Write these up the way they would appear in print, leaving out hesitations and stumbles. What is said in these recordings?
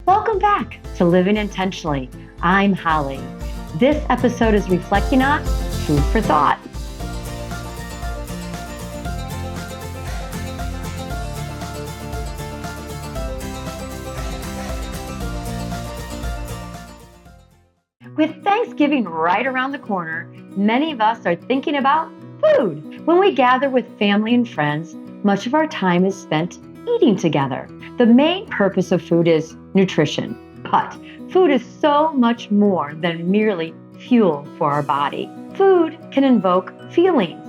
Welcome back to Living Intentionally. I'm Holly. This episode is reflecting on food for thought. With Thanksgiving right around the corner, many of us are thinking about food. When we gather with family and friends, much of our time is spent eating together. The main purpose of food is nutrition, but food is so much more than merely fuel for our body. Food can invoke feelings.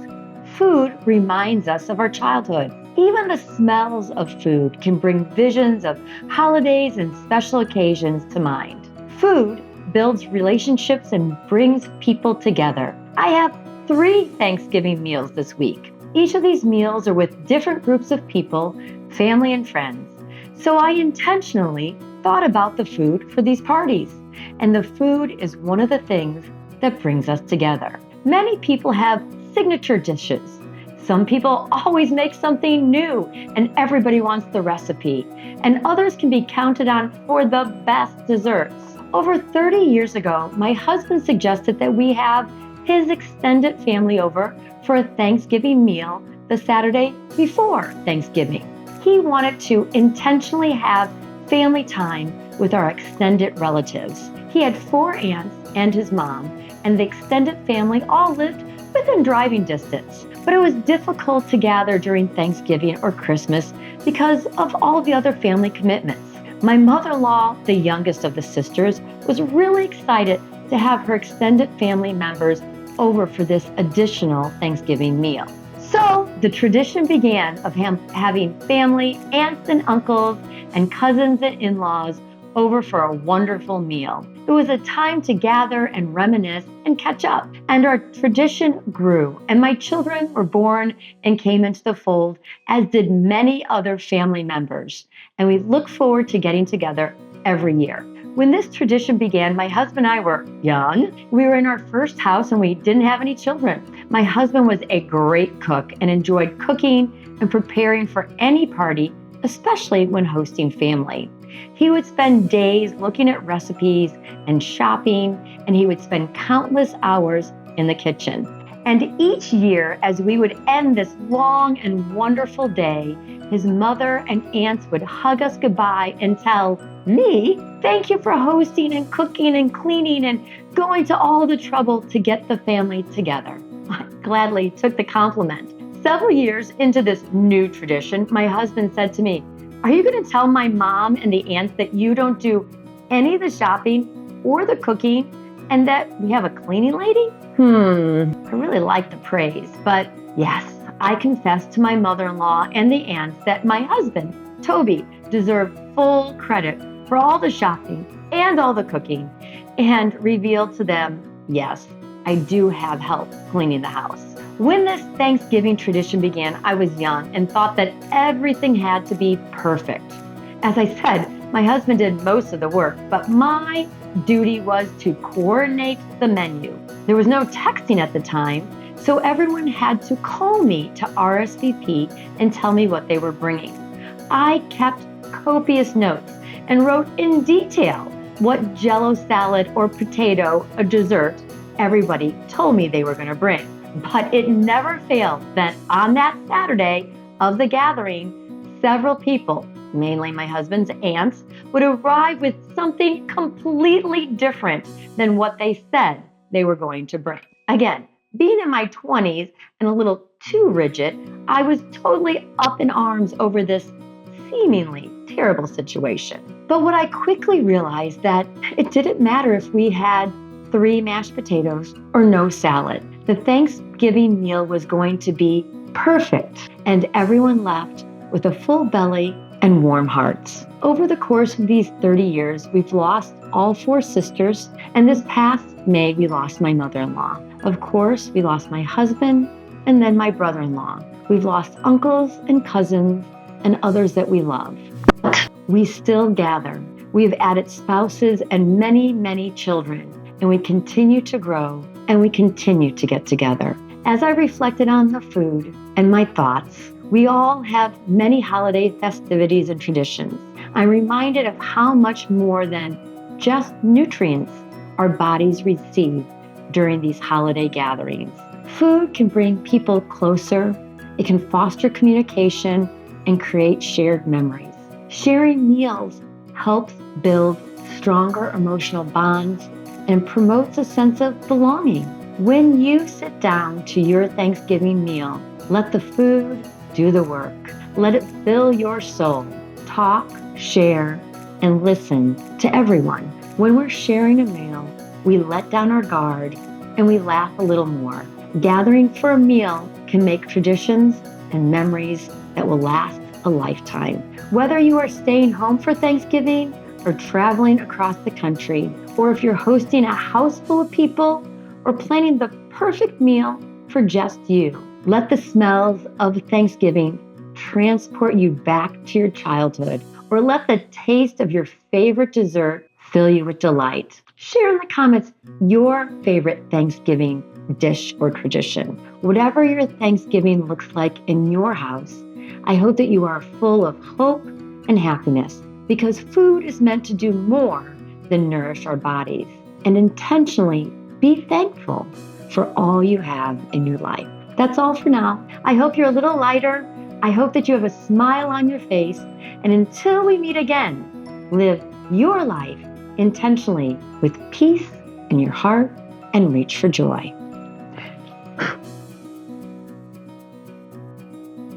Food reminds us of our childhood. Even the smells of food can bring visions of holidays and special occasions to mind. Food builds relationships and brings people together. I have 3 Thanksgiving meals this week. Each of these meals are with different groups of people, family and friends. So I intentionally thought about the food for these parties. And the food is one of the things that brings us together. Many people have signature dishes. Some people always make something new and everybody wants the recipe. And others can be counted on for the best desserts. Over 30 years ago, my husband suggested that we have his extended family over for a Thanksgiving meal the Saturday before Thanksgiving. He wanted to intentionally have family time with our extended relatives. He had 4 aunts and his mom, and the extended family all lived within driving distance. But it was difficult to gather during Thanksgiving or Christmas because of all the other family commitments. My mother-in-law, the youngest of the sisters, was really excited to have her extended family members over for this additional Thanksgiving meal. So the tradition began of having family, aunts and uncles, and cousins and in-laws over for a wonderful meal. It was a time to gather and reminisce and catch up. And our tradition grew, and my children were born and came into the fold, as did many other family members. And we look forward to getting together every year. When this tradition began, my husband and I were young. We were in our first house and we didn't have any children. My husband was a great cook and enjoyed cooking and preparing for any party, especially when hosting family. He would spend days looking at recipes and shopping, and he would spend countless hours in the kitchen. And each year, as we would end this long and wonderful day, his mother and aunts would hug us goodbye and tell me, thank you for hosting and cooking and cleaning and going to all the trouble to get the family together. I gladly took the compliment. Several years into this new tradition, my husband said to me, are you going to tell my mom and the aunts that you don't do any of the shopping or the cooking and that we have a cleaning lady? I really like the praise, but yes, I confessed to my mother-in-law and the aunts that my husband, Toby, deserved full credit for all the shopping and all the cooking, and revealed to them, yes, I do have help cleaning the house. When this Thanksgiving tradition began, I was young and thought that everything had to be perfect. As I said, my husband did most of the work, but my duty was to coordinate the menu. There was no texting at the time, so everyone had to call me to RSVP and tell me what they were bringing. I kept copious notes and wrote in detail what Jell-O salad or potato, a dessert, everybody told me they were going to bring. But it never failed that on that Saturday of the gathering, several people, mainly my husband's aunts, would arrive with something completely different than what they said they were going to bring. Again, being in my 20s and a little too rigid, I was totally up in arms over this seemingly terrible situation. But what I quickly realized that it didn't matter if we had 3 mashed potatoes or no salad. The Thanksgiving meal was going to be perfect, and everyone left with a full belly and warm hearts. Over the course of these 30 years, we've lost all 4 sisters, and this past May, we lost my mother-in-law. Of course, we lost my husband and then my brother-in-law. We've lost uncles and cousins and others that we love. But we still gather. We've added spouses and many, many children, and we continue to grow and we continue to get together. As I reflected on the food and my thoughts, We all have many holiday festivities and traditions. I'm reminded of how much more than just nutrients our bodies receive during these holiday gatherings. Food can bring people closer, it can foster communication, and create shared memories. Sharing meals helps build stronger emotional bonds and promotes a sense of belonging. When you sit down to your Thanksgiving meal, let the food do the work. Let it fill your soul. Talk, share, and listen to everyone. When we're sharing a meal, we let down our guard and we laugh a little more. Gathering for a meal can make traditions and memories that will last a lifetime. Whether you are staying home for Thanksgiving or traveling across the country, or if you're hosting a house full of people or planning the perfect meal for just you, let the smells of Thanksgiving transport you back to your childhood, or let the taste of your favorite dessert fill you with delight. Share in the comments your favorite Thanksgiving dish or tradition. Whatever your Thanksgiving looks like in your house, I hope that you are full of hope and happiness, because food is meant to do more than nourish our bodies. And intentionally be thankful for all you have in your life. That's all for now. I hope you're a little lighter. I hope that you have a smile on your face. And until we meet again, live your life intentionally with peace in your heart and reach for joy.